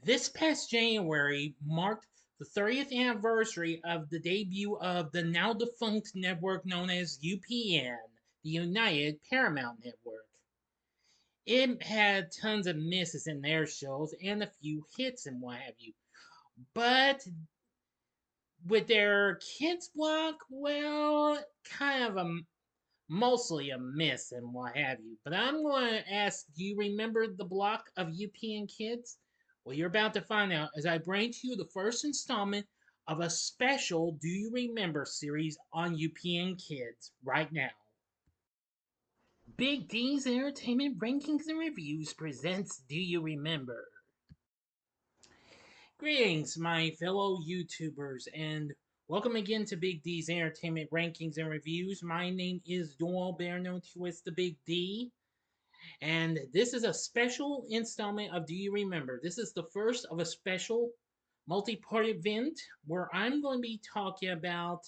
This past January marked the 30th anniversary of the debut of the now defunct network known as UPN, the United Paramount Network. It had tons of misses in their shows and a few hits and what have you. But with their kids block, well, kind of mostly a miss and what have you. But I'm going to ask, do you remember the block of UPN Kids? Well, you're about to find out as I bring to you the first installment of a special Do You Remember series on UPN Kids right now. Big D's Entertainment Rankings and Reviews presents Do You Remember? Greetings, my fellow YouTubers, and welcome again to Big D's Entertainment Rankings and Reviews. My name is Doyle, better known to as the Big D, and this is a special installment of Do You Remember? This is the first of a special multi-part event where I'm going to be talking about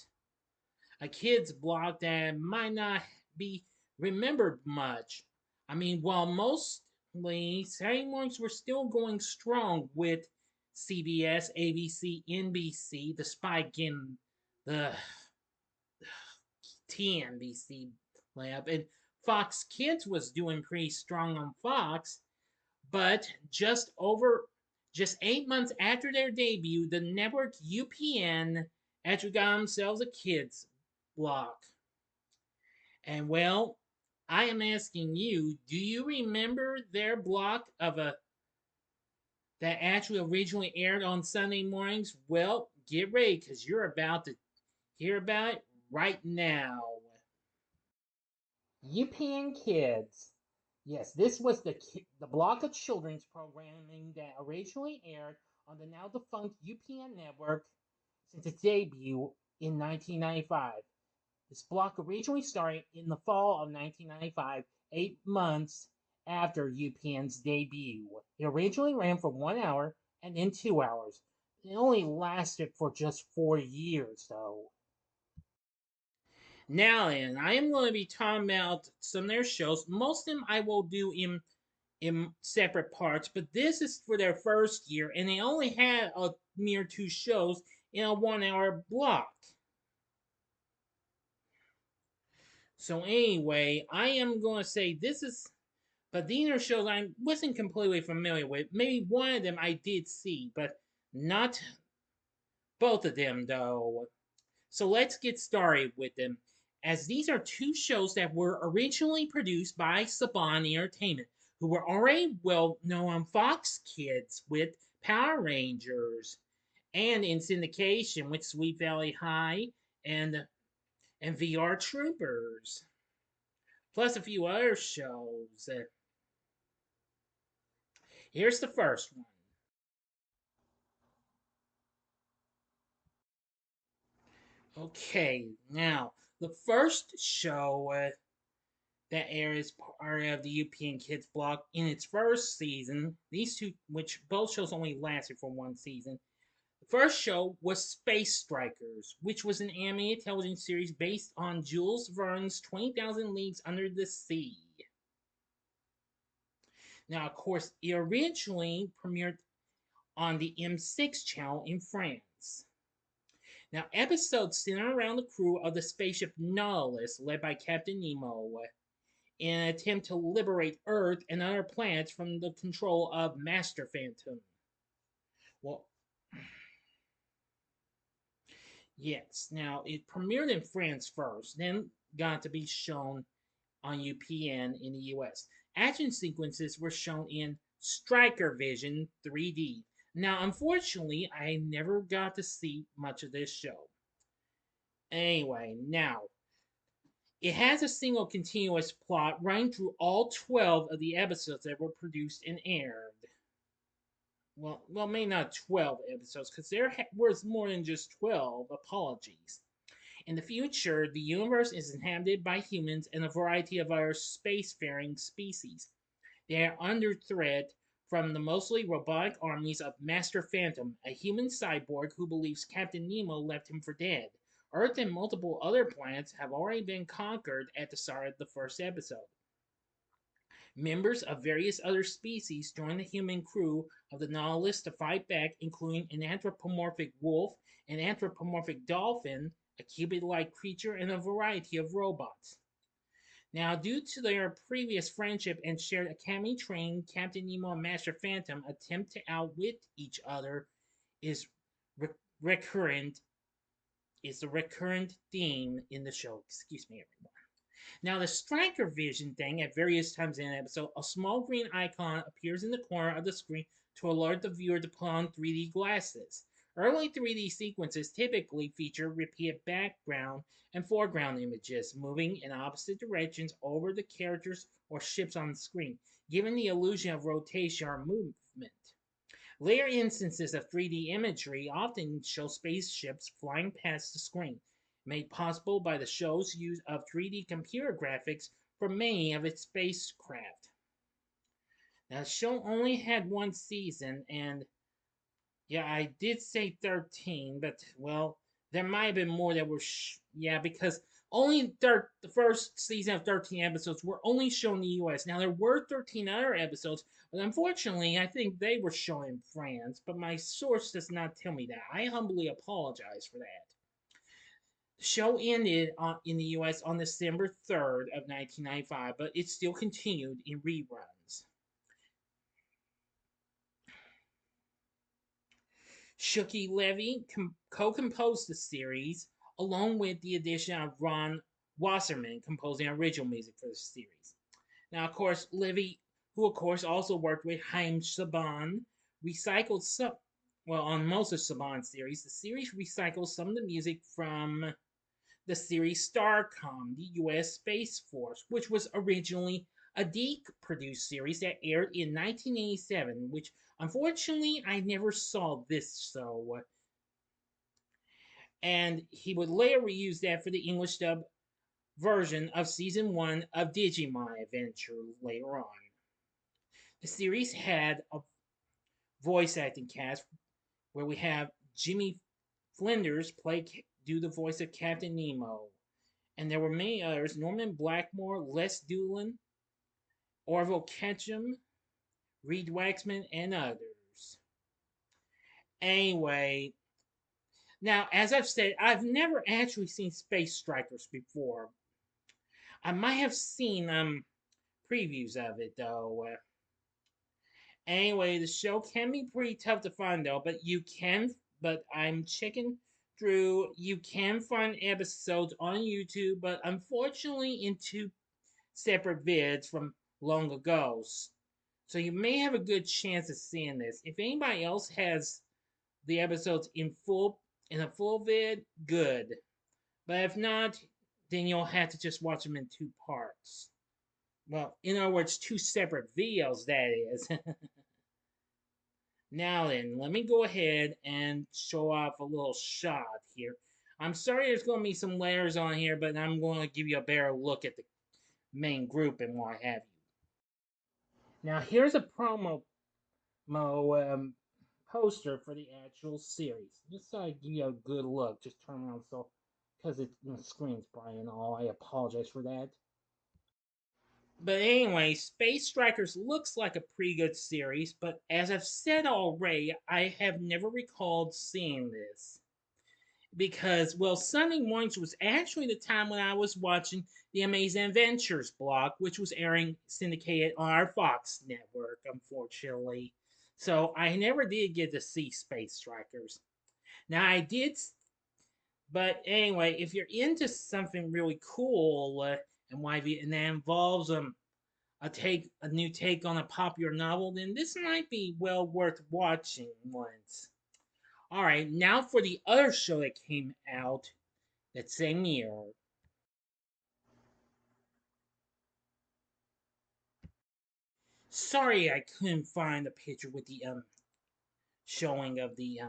a kids block that might not be remembered much. I mean, while mostly Saturday mornings were still going strong with CBS, ABC, NBC, despite getting the TNBC lab, and Fox Kids was doing pretty strong on Fox, but just 8 months after their debut, the network UPN actually got themselves a kids block. And well, I am asking you, do you remember their block of a that actually originally aired on Sunday mornings? Well, get ready because you're about to hear about it right now. UPN Kids. Yes, this was the block of children's programming that originally aired on the now defunct UPN network since its debut in 1995. This block originally started in the fall of 1995, 8 months after UPN's debut. It originally ran for 1 hour and then 2 hours. It only lasted for just 4 years, though. Now then, I am going to be talking about some of their shows. Most of them I will do in separate parts, but this is for their first year, and they only had a mere two shows in a 1 hour block. So anyway, I am going to say this is, but these are shows I wasn't completely familiar with. Maybe one of them I did see, but not both of them though. So let's get started with them, as these are two shows that were originally produced by Saban Entertainment, who were already well known on Fox Kids with Power Rangers, and in syndication with Sweet Valley High and VR Troopers, plus a few other shows. Here's the first one. Okay, now the first show that airs part of the UPN Kids block in its first season. These two, which both shows only lasted for one season. The first show was Space Strikers, which was an animated television series based on Jules Verne's 20,000 Leagues Under the Sea. Now, of course, it originally premiered on the M6 channel in France. Now, episodes center around the crew of the spaceship Nautilus, led by Captain Nemo, in an attempt to liberate Earth and other planets from the control of Master Phantom. Well, yes, now it premiered in France first, then got to be shown on UPN in the US. Action sequences were shown in Striker Vision 3D. Now, unfortunately, I never got to see much of this show. Anyway, now, it has a single continuous plot running through all 12 of the episodes that were produced and aired. Well, maybe not 12 episodes, because there was more than just 12. Apologies. In the future, the universe is inhabited by humans and a variety of other spacefaring species. They are under threat from the mostly robotic armies of Master Phantom, a human cyborg who believes Captain Nemo left him for dead. Earth and multiple other planets have already been conquered at the start of the first episode. Members of various other species join the human crew of the Nautilus to fight back, including an anthropomorphic wolf, an anthropomorphic dolphin, a cubid-like creature, and a variety of robots. Now, due to their previous friendship and shared academy training, Captain Nemo and Master Phantom attempt to outwit each other is re- recurrent is the recurrent theme in the show. Excuse me, everyone. Now, the striker vision thing at various times in the episode, a small green icon appears in the corner of the screen to alert the viewer to put on 3D glasses. Early 3D sequences typically feature repeated background and foreground images moving in opposite directions over the characters or ships on the screen, giving the illusion of rotation or movement. Later instances of 3D imagery often show spaceships flying past the screen, made possible by the show's use of 3D computer graphics for many of its spacecraft. Now, the show only had one season, and yeah, I did say 13, but well, there might have been more that were, yeah, because only the first season of 13 episodes were only shown in the US. Now, there were 13 other episodes, but unfortunately, I think they were shown in France, but my source does not tell me that. I humbly apologize for that. The show ended in the US on December 3rd of 1995, but it still continued in reruns. Shuki Levy co-composed the series, along with the addition of Ron Wasserman composing original music for the series. Now, of course, Levy, who of course also worked with Haim Saban, recycled some. Well, on most of Saban's series, the series recycles some of the music from the series Starcom, the U.S. Space Force, which was originally a Deke-produced series that aired in 1987, which unfortunately I never saw this, so. And he would later reuse that for the English dub version of season 1 of Digimon Adventure later on. The series had a voice acting cast where we have Jimmy Flinders do the voice of Captain Nemo, and there were many others: Norman Blackmore, Les Doolin, Orville Ketchum, Reed Waxman, and others. Anyway, now as I've said, I've never actually seen Space Strikers before. I might have seen previews of it though. Anyway, the show can be pretty tough to find though, but I'm checking through. You can find episodes on YouTube, but unfortunately in two separate vids from long ago. So you may have a good chance of seeing this. If anybody else has the episodes in a full vid, good. But if not, then you'll have to just watch them in two parts. Well, in other words, two separate videos, that is. Now then, let me go ahead and show off a little shot here. I'm sorry there's going to be some layers on here, but I'm going to give you a better look at the main group and what have you. Now here's a promo poster for the actual series. Just so I give you a good look. Just turn around so, because the screen's bright and all. I apologize for that. But anyway, Space Strikers looks like a pretty good series, but as I've said already, I have never recalled seeing this. Because, well, Sunday mornings was actually the time when I was watching the Amazing Adventures block, which was airing syndicated on our Fox network, unfortunately. So I never did get to see Space Strikers. Now I did, but anyway, if you're into something really cool and why and that involves a new take on a popular novel, then this might be well worth watching once. All right, now for the other show that came out that same year. Sorry, I couldn't find a picture with the showing of the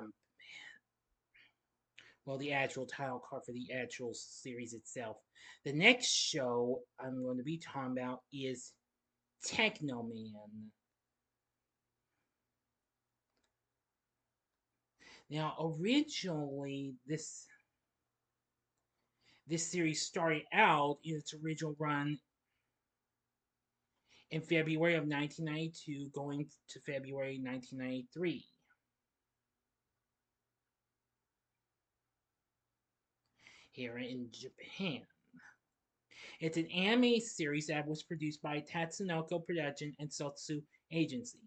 the actual title card for the actual series itself. The next show I'm going to be talking about is Teknoman. Now, originally, this series started out in its original run in February of 1992, going to February 1993 here in Japan. It's an anime series that was produced by Tatsunoko Production and Sotsu Agency.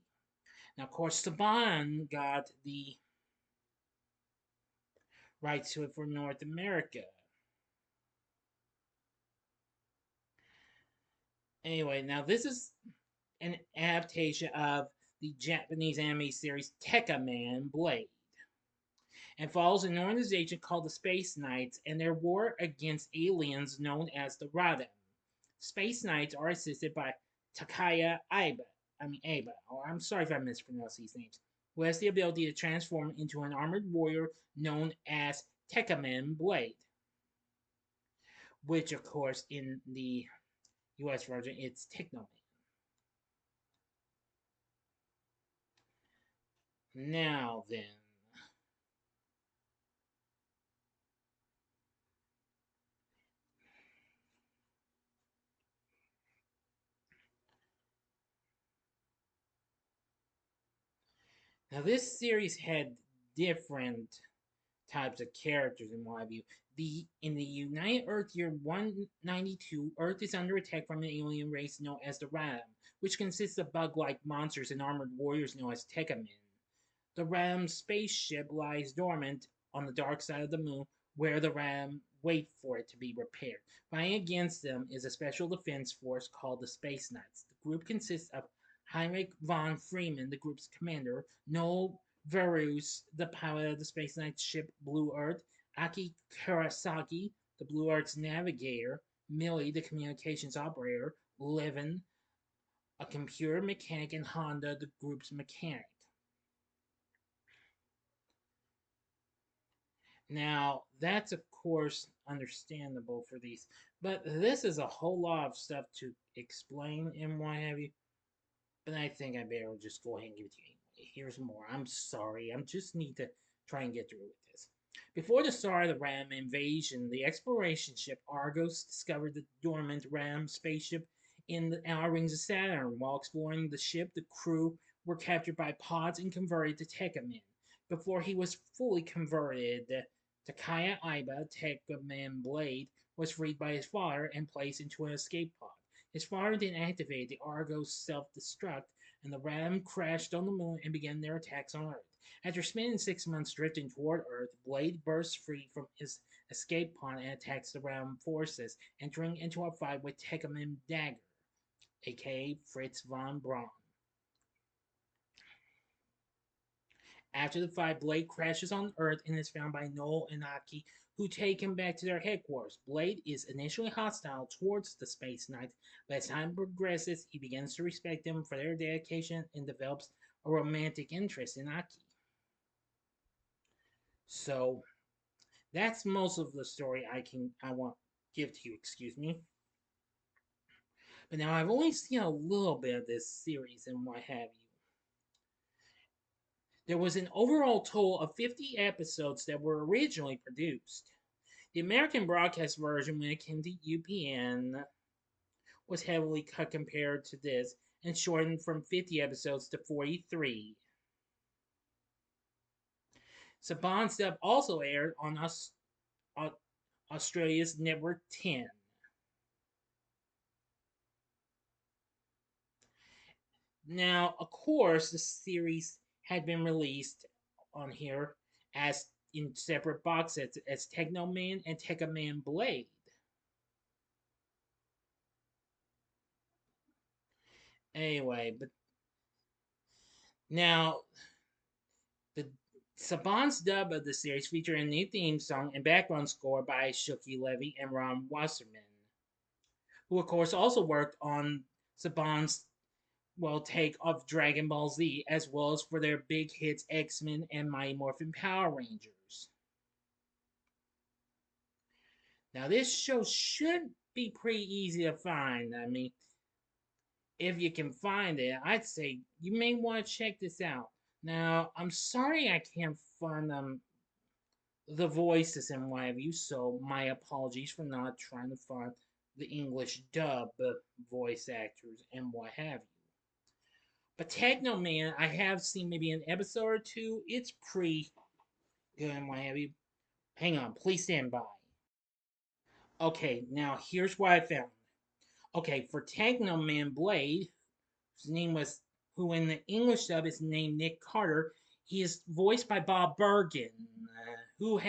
Now, of course, Saban got the rights to it for North America. Anyway, now this is an adaptation of the Japanese anime series Teknoman Blade and follows an organization called the Space Knights and their war against aliens known as the Radam. Space Knights are assisted by Takaya Aiba, or I'm sorry if I mispronounced these names, who has the ability to transform into an armored warrior known as Teknoman Blade, which of course in the US version it's Teknoman. Now then, now this series had different types of characters and what have you. In the United Earth Year 192, Earth is under attack from an alien race known as the Radam, which consists of bug-like monsters and armored warriors known as Tekkamen. The Ram spaceship lies dormant on the dark side of the moon, where the Ram wait for it to be repaired. Fighting against them is a special defense force called the Space Knights. The group consists of Heinrich von Freeman, the group's commander, Noel Verus, the pilot of the Space Knights ship Blue Earth, Aki Kurosaki, the Blue Earth's navigator, Millie, the communications operator, Levin, a computer mechanic, and Honda, the group's mechanic. Now, that's of course understandable for these, but this is a whole lot of stuff to explain and what have you. But I think I better just go ahead and give it to you anyway. Here's more. I'm sorry. I just need to try and get through with this. Before the start of the Ram invasion, the exploration ship Argos discovered the dormant Ram spaceship in the outer rings of Saturn. While exploring the ship, the crew were captured by pods and converted to Tekkamen. Before he was fully converted, Takaya Aiba, Tekkaman Blade, was freed by his father and placed into an escape pod. His father then activated the Argos self-destruct, and the Ram crashed on the moon and began their attacks on Earth. After spending 6 months drifting toward Earth, Blade bursts free from his escape pod and attacks the Ram forces, entering into a fight with Tekkaman Dagger, aka Fritz von Braun. After the fight, Blade crashes on Earth and is found by Noel and Aki, who take him back to their headquarters. Blade is initially hostile towards the Space Knights, but as time progresses, he begins to respect them for their dedication and develops a romantic interest in Aki. So that's most of the story I want to give to you, excuse me. But now I've only seen a little bit of this series and what have you. There was an overall total of 50 episodes that were originally produced. The American broadcast version, when it came to UPN, was heavily cut compared to this and shortened from 50 episodes to 43. Saban's dub also aired on Australia's Network 10. Now, of course, the series had been released on here as in separate box sets as Teknoman and Teknoman Blade. Anyway, but now the Saban's dub of the series featured a new theme song and background score by Shuki Levy and Ron Wasserman, who of course also worked on Saban's take of Dragon Ball Z, as well as for their big hits X-Men and Mighty Morphin Power Rangers. Now this show should be pretty easy to find. I mean, if you can find it, I'd say you may want to check this out. Now, I'm sorry I can't find the voices and what have you, so my apologies for not trying to find the English dub voice actors and what have you. But Technoman, I have seen maybe an episode or two. It's pretty good and what have you. Hang on, please stand by. Okay, now here's what I found. Okay, for Technoman Blade, his name was, who in the English dub is named Nick Carter. He is voiced by Bob Bergen, who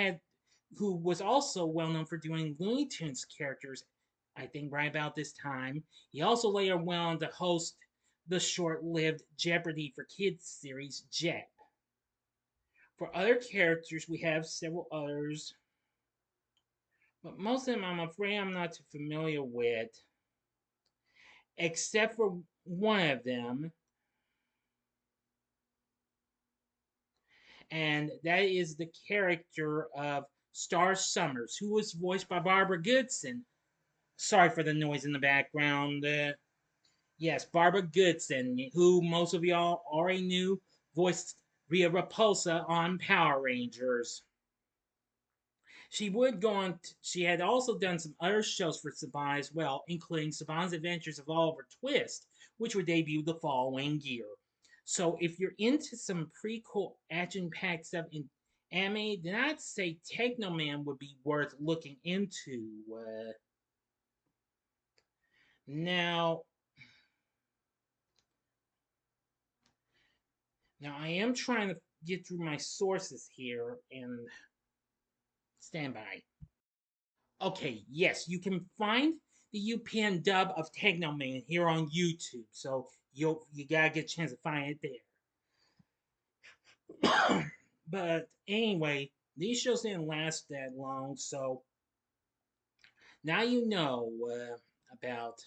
was also well known for doing Looney Tunes characters. I think right about this time, he also later went on to host the short-lived Jeopardy for Kids series Jep. For other characters, we have several others, but most of them I'm afraid I'm not too familiar with, except for one of them, and that is the character of Star Summers, who was voiced by Barbara Goodson. Sorry for the noise in the background. Yes, Barbara Goodson, who most of y'all already knew, voiced Rhea Repulsa on Power Rangers. She would go on. She had also done some other shows for Saban as well, including Saban's Adventures of Oliver Twist, which were debuted the following year. So if you're into some pretty cool action-packed stuff in anime, then I'd say Technoman would be worth looking into. Now, now I am trying to get through my sources here and stand by. Okay, yes, you can find the UPN dub of Teknoman here on YouTube, so you gotta get a chance to find it there. But anyway, these shows didn't last that long, so now you know about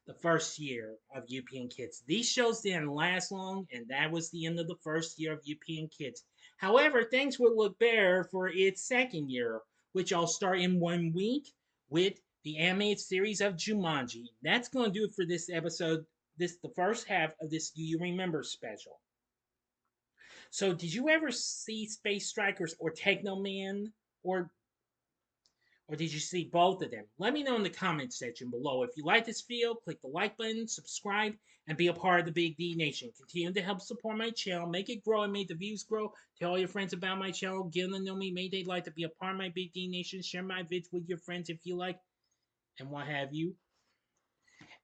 the first year of UPN Kids. These shows didn't last long, and that was the end of the first year of UPN Kids. However, things would look better for its second year, which I'll start in 1 week with the animated series of Jumanji. That's going to do it for this episode. The first half of this Do You Remember special. So, did you ever see Space Strikers or Teknoman, or or did you see both of them? Let me know in the comment section below. If you like this video, click the like button, subscribe, and be a part of the Big D Nation. Continue to help support my channel, make it grow and make the views grow. Tell all your friends about my channel, get them to know me, may they like to be a part of my Big D Nation. Share my vids with your friends if you like, and what have you.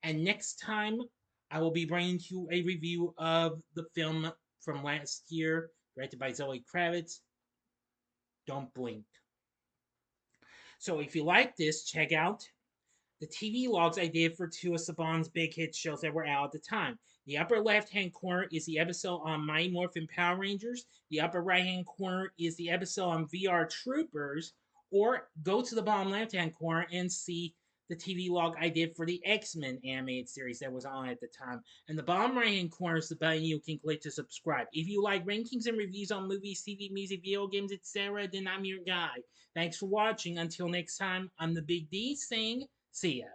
And next time, I will be bringing you a review of the film from last year, directed by Zoe Kravitz, Don't Blink. So if you like this, check out the TV logs I did for two of Saban's big hit shows that were out at the time. The upper left-hand corner is the episode on Mighty Morphin Power Rangers. The upper right-hand corner is the episode on VR Troopers. Or go to the bottom left-hand corner and see the TV log I did for the X-Men animated series that was on at the time. And the bottom right-hand corner is the button you can click to subscribe. If you like rankings and reviews on movies, TV, music, video games, etc., then I'm your guy. Thanks for watching. Until next time, I'm the Big D saying, see ya.